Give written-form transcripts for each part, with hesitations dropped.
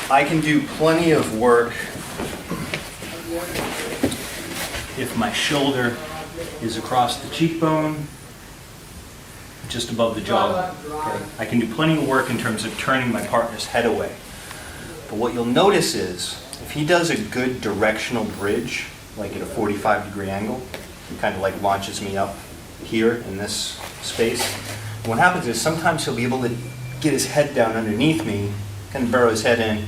I can do plenty of work if my shoulder is across the cheekbone, just above the jawline. Okay? I can do plenty of work in terms of turning my partner's head away. But what you'll notice is, if he does a good directional bridge, like at a 45-degree angle, he kind of like launches me up here in this space. What happens is sometimes he'll be able to get his head down underneath me, kind of burrow his head in.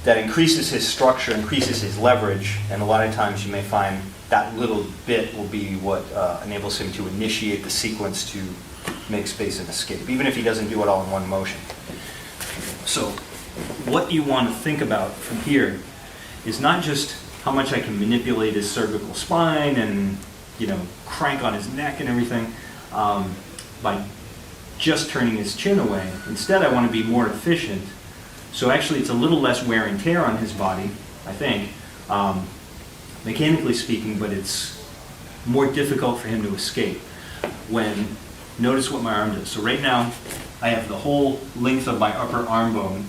That increases his structure, increases his leverage, and a lot of times you may find that little bit will be what enables him to initiate the sequence to make space and escape, even if he doesn't do it all in one motion. So what you want to think about from here is not just how much I can manipulate his cervical spine and, you know, crank on his neck and everything by just turning his chin away. Instead, I want to be more efficient. So actually, it's a little less wear and tear on his body, I think, mechanically speaking, but it's more difficult for him to escape. Notice what my arm does. So right now, I have the whole length of my upper arm bone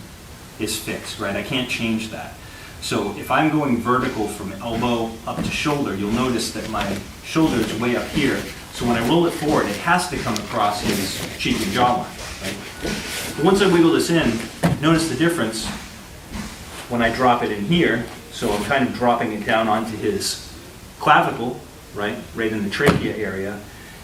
is fixed, right? I can't change that. So if I'm going vertical from elbow up to shoulder, you'll notice that my shoulder is way up here. So when I roll it forward, it has to come across his cheek and jawline, right? But once I wiggle this in, notice the difference when I drop it in here. So I'm kind of dropping it down onto his clavicle, right in the trachea area.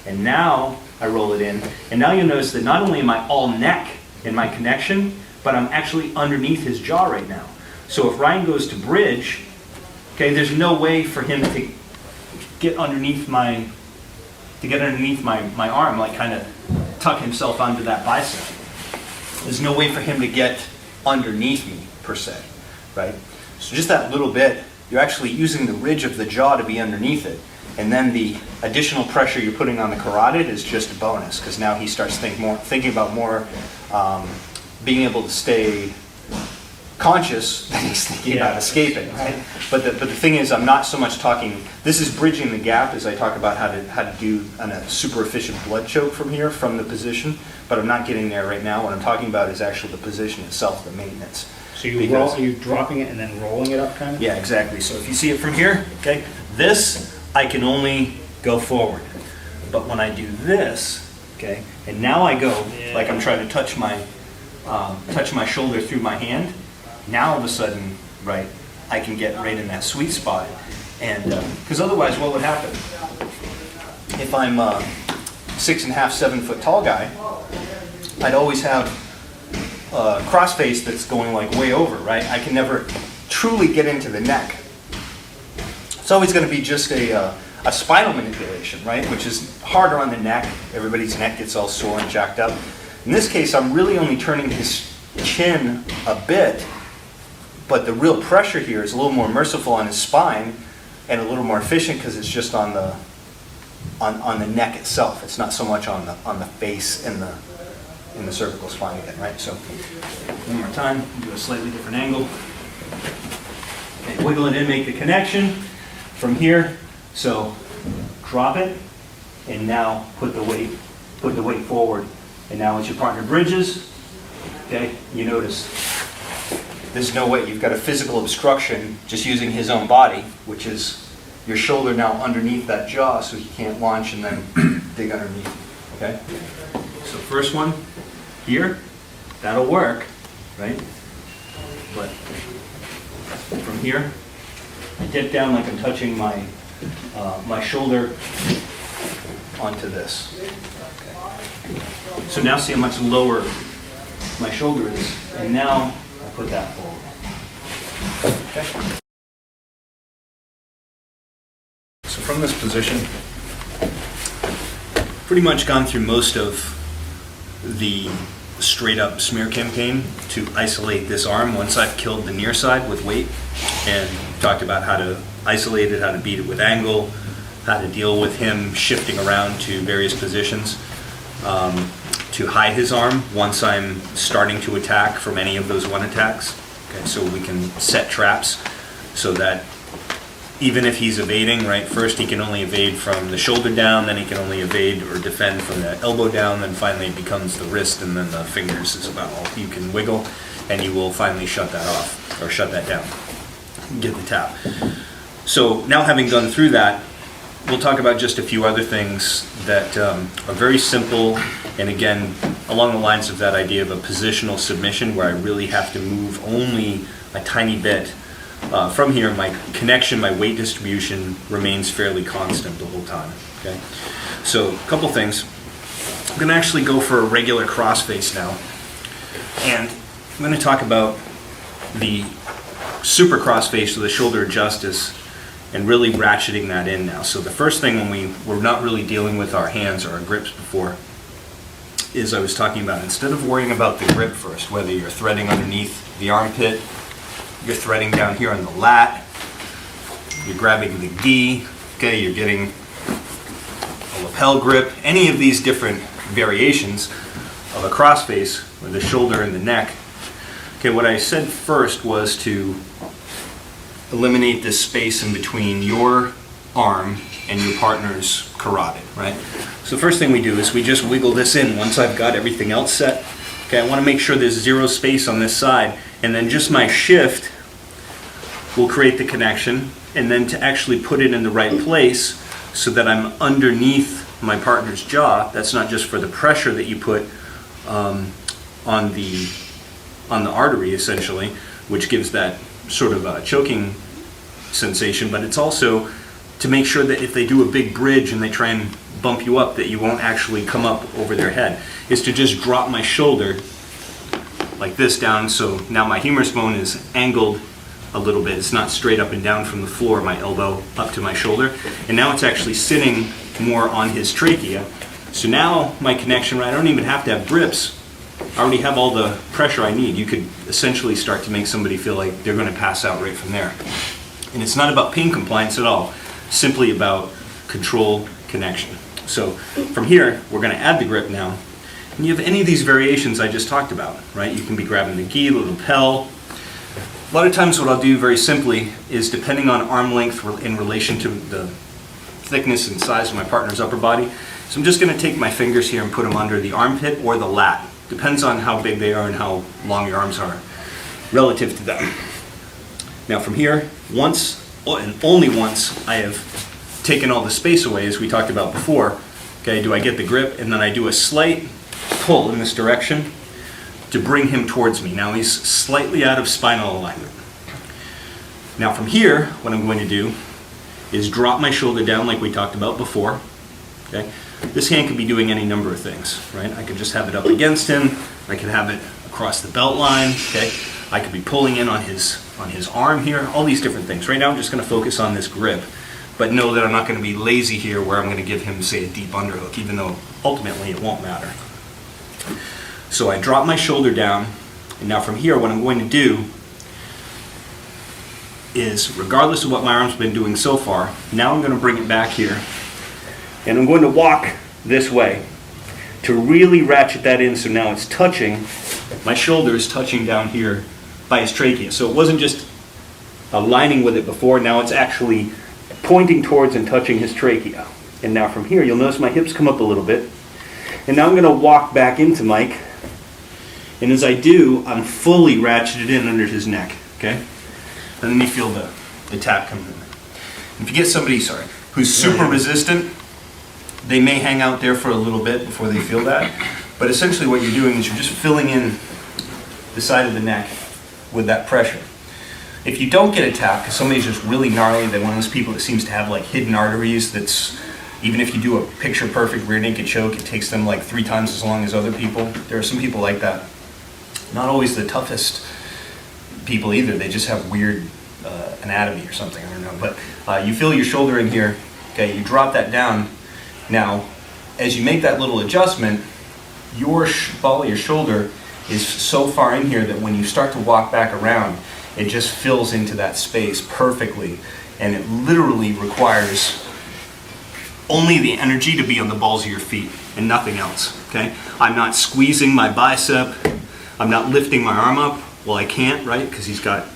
And now I roll it in. And now you'll notice that not only am I all neck in my connection, but I'm actually underneath his jaw right now. So if Ryan goes to bridge, okay, there's no way for him to get underneath my arm, like kind of tuck himself onto that bicep. There's no way for him to get underneath me, per se, right? So just that little bit, you're actually using the ridge of the jaw to be underneath it. And then the additional pressure you're putting on the carotid is just a bonus, because now he starts thinking about more being able to stay conscious than he's thinking about escaping, right? But the thing is, I'm not so much talking, this is bridging the gap as I talk about how to do a super efficient blood choke from here, from the position, but I'm not getting there right now. What I'm talking about is actually the position itself, the maintenance. So you're dropping it and then rolling it up, kind of? Yeah, exactly. So if you see it from here, okay, this, I can only go forward. But when I do this, okay, and now I go, like I'm trying to touch my shoulder through my hand, now all of a sudden, right, I can get right in that sweet spot. And, because otherwise what would happen? If I'm a 6.5, 7 foot tall guy, I'd always have a crossface that's going like way over, right? I can never truly get into the neck. It's always going to be just a spinal manipulation, right? Which is harder on the neck. Everybody's neck gets all sore and jacked up. In this case, I'm really only turning his chin a bit, but the real pressure here is a little more merciful on his spine and a little more efficient because it's just on the neck itself. It's not so much on the face and the cervical spine again, right? So one more time, do a slightly different angle. Okay, wiggle it in, make the connection from here. So drop it, and now put the weight forward. And now as your partner bridges, okay, you notice there's no way. You've got a physical obstruction just using his own body, which is your shoulder now underneath that jaw, so he can't launch and then dig underneath. Okay? So first one here, that'll work, right? But from here, I dip down like I'm touching my shoulder onto this. Okay. So now see how much lower my shoulder is, and now I put that forward. Okay. So from this position, pretty much gone through most of the straight up smear campaign to isolate this arm once I've killed the near side with weight, and talked about how to isolate it, how to beat it with angle, how to deal with him shifting around to various positions, to hide his arm once I'm starting to attack from any of those one attacks. Okay, so we can set traps so that even if he's evading, right, first he can only evade from the shoulder down, then he can only evade or defend from the elbow down, then finally it becomes the wrist, and then the fingers is about all you can wiggle. and you will finally shut that off, or shut that down. Get the tap. So now having gone through that, we'll talk about just a few other things that are very simple, and again, along the lines of that idea of a positional submission where I really have to move only a tiny bit. From here, my connection, my weight distribution remains fairly constant the whole time. Okay, so a couple things. I'm going to actually go for a regular crossface now, and I'm going to talk about the super crossface with the shoulder justice and really ratcheting that in now. So the first thing when we're not really dealing with our hands or our grips before is I was talking about, instead of worrying about the grip first, whether you're threading underneath the armpit, you're threading down here on the lat, you're grabbing the gi, okay, you're getting a lapel grip, any of these different variations of a crossface with the shoulder and the neck. Okay, what I said first was to eliminate this space in between your arm and your partner's carotid, right? So the first thing we do is we just wiggle this in once I've got everything else set. Okay, I want to make sure there's zero space on this side, and then just my shift will create the connection, and then to actually put it in the right place so that I'm underneath my partner's jaw. That's not just for the pressure that you put on the artery, essentially, which gives that sort of a choking sensation, but it's also to make sure that if they do a big bridge and they try and bump you up, that you won't actually come up over their head. Is to just drop my shoulder like this down, so now my humerus bone is angled a little bit. It's not straight up and down from the floor, my elbow up to my shoulder, and now it's actually sitting more on his trachea. So now my connection, right, I don't even have to have grips. I already have all the pressure I need. You could essentially start to make somebody feel like they're going to pass out right from there. And it's not about pain compliance at all, simply about control, connection. So from here, we're going to add the grip now. And you have any of these variations I just talked about, right? You can be grabbing the gi, the lapel. A lot of times what I'll do very simply is, depending on arm length in relation to the thickness and size of my partner's upper body, so I'm just going to take my fingers here and put them under the armpit or the lat. Depends on how big they are and how long your arms are relative to them. Now from here, once and only once I have taken all the space away, as we talked about before, okay, do I get the grip, and then I do a slight pull in this direction to bring him towards me. Now he's slightly out of spinal alignment. Now from here, what I'm going to do is drop my shoulder down like we talked about before. Okay? This hand could be doing any number of things, right? I could just have it up against him. I could have it across the belt line. Okay? I could be pulling in on his arm here. All these different things. Right now I'm just going to focus on this grip, but know that I'm not going to be lazy here where I'm going to give him, say, a deep underhook, even though ultimately it won't matter. So I drop my shoulder down, and now from here what I'm going to do is, regardless of what my arm's been doing so far, now I'm going to bring it back here, and I'm going to walk this way to really ratchet that in, so now it's touching, my shoulder is touching down here by his trachea. So it wasn't just aligning with it before, now it's actually pointing towards and touching his trachea. And now from here, you'll notice my hips come up a little bit, and now I'm going to walk back into Mike, and as I do, I'm fully ratcheted in under his neck, okay? And then you feel the tap come in. If you get somebody, who's super resistant, they may hang out there for a little bit before they feel that. But essentially what you're doing is you're just filling in the side of the neck with that pressure. If you don't get a tap, because somebody's just really gnarly, they're one of those people that seems to have like hidden arteries that's, even if you do a picture perfect rear naked choke, it takes them like 3 times as long as other people. There are some people like that. Not always the toughest people either. They just have weird anatomy or something, I don't know. But you feel your shoulder in here, okay, you drop that down. Now, as you make that little adjustment, your ball of your shoulder is so far in here that when you start to walk back around, it just fills into that space perfectly. And it literally requires only the energy to be on the balls of your feet and nothing else, okay? I'm not squeezing my bicep. I'm not lifting my arm up. Well, I can't, right? Because he's got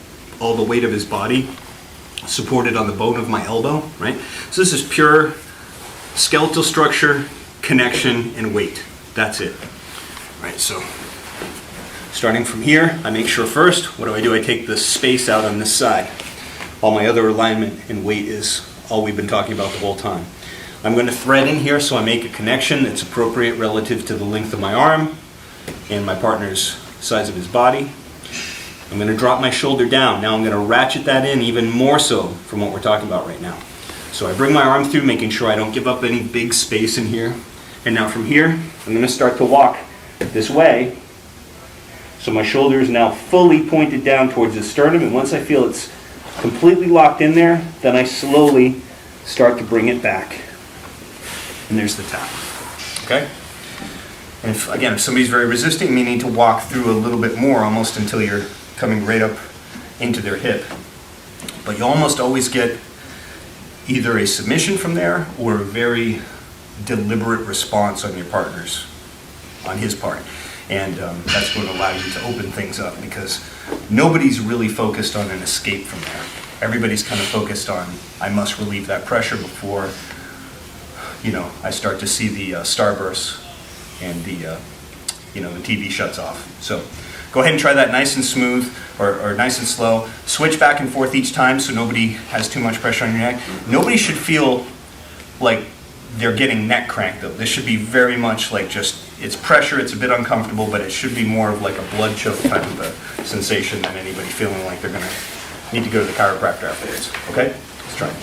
all the weight of his body supported on the bone of my elbow, right? So this is pure skeletal structure, connection, and weight. That's it. Right, so Starting from here, I make sure first, what do? I take the space out on this side. All my other alignment and weight is all we've been talking about the whole time. I'm going to thread in here so I make a connection that's appropriate relative to the length of my arm and my partner's size of his body. I'm going to drop my shoulder down. Now I'm going to ratchet that in even more so from what we're talking about right now. So I bring my arm through, making sure I don't give up any big space in here. And now from here, I'm going to start to walk this way. So my shoulder is now fully pointed down towards the sternum, and once I feel it's completely locked in there, then I slowly start to bring it back. And there's the tap. Okay? And if somebody's very resisting, you may need to walk through a little bit more, almost until you're coming right up into their hip. But you almost always get either a submission from there or a very deliberate response on your partner's, on his part. And that's going to allow you to open things up, because nobody's really focused on an escape from there. Everybody's kind of focused on, I must relieve that pressure before, I start to see the starbursts and the TV shuts off. So go ahead and try that nice and smooth or nice and slow. Switch back and forth each time so nobody has too much pressure on your neck. Nobody should feel like they're getting neck cranked though. This should be very much like just, it's pressure, it's a bit uncomfortable, but it should be more of like a blood choke kind of a sensation than anybody feeling like they're going to need to go to the chiropractor afterwards. Okay? Let's try it.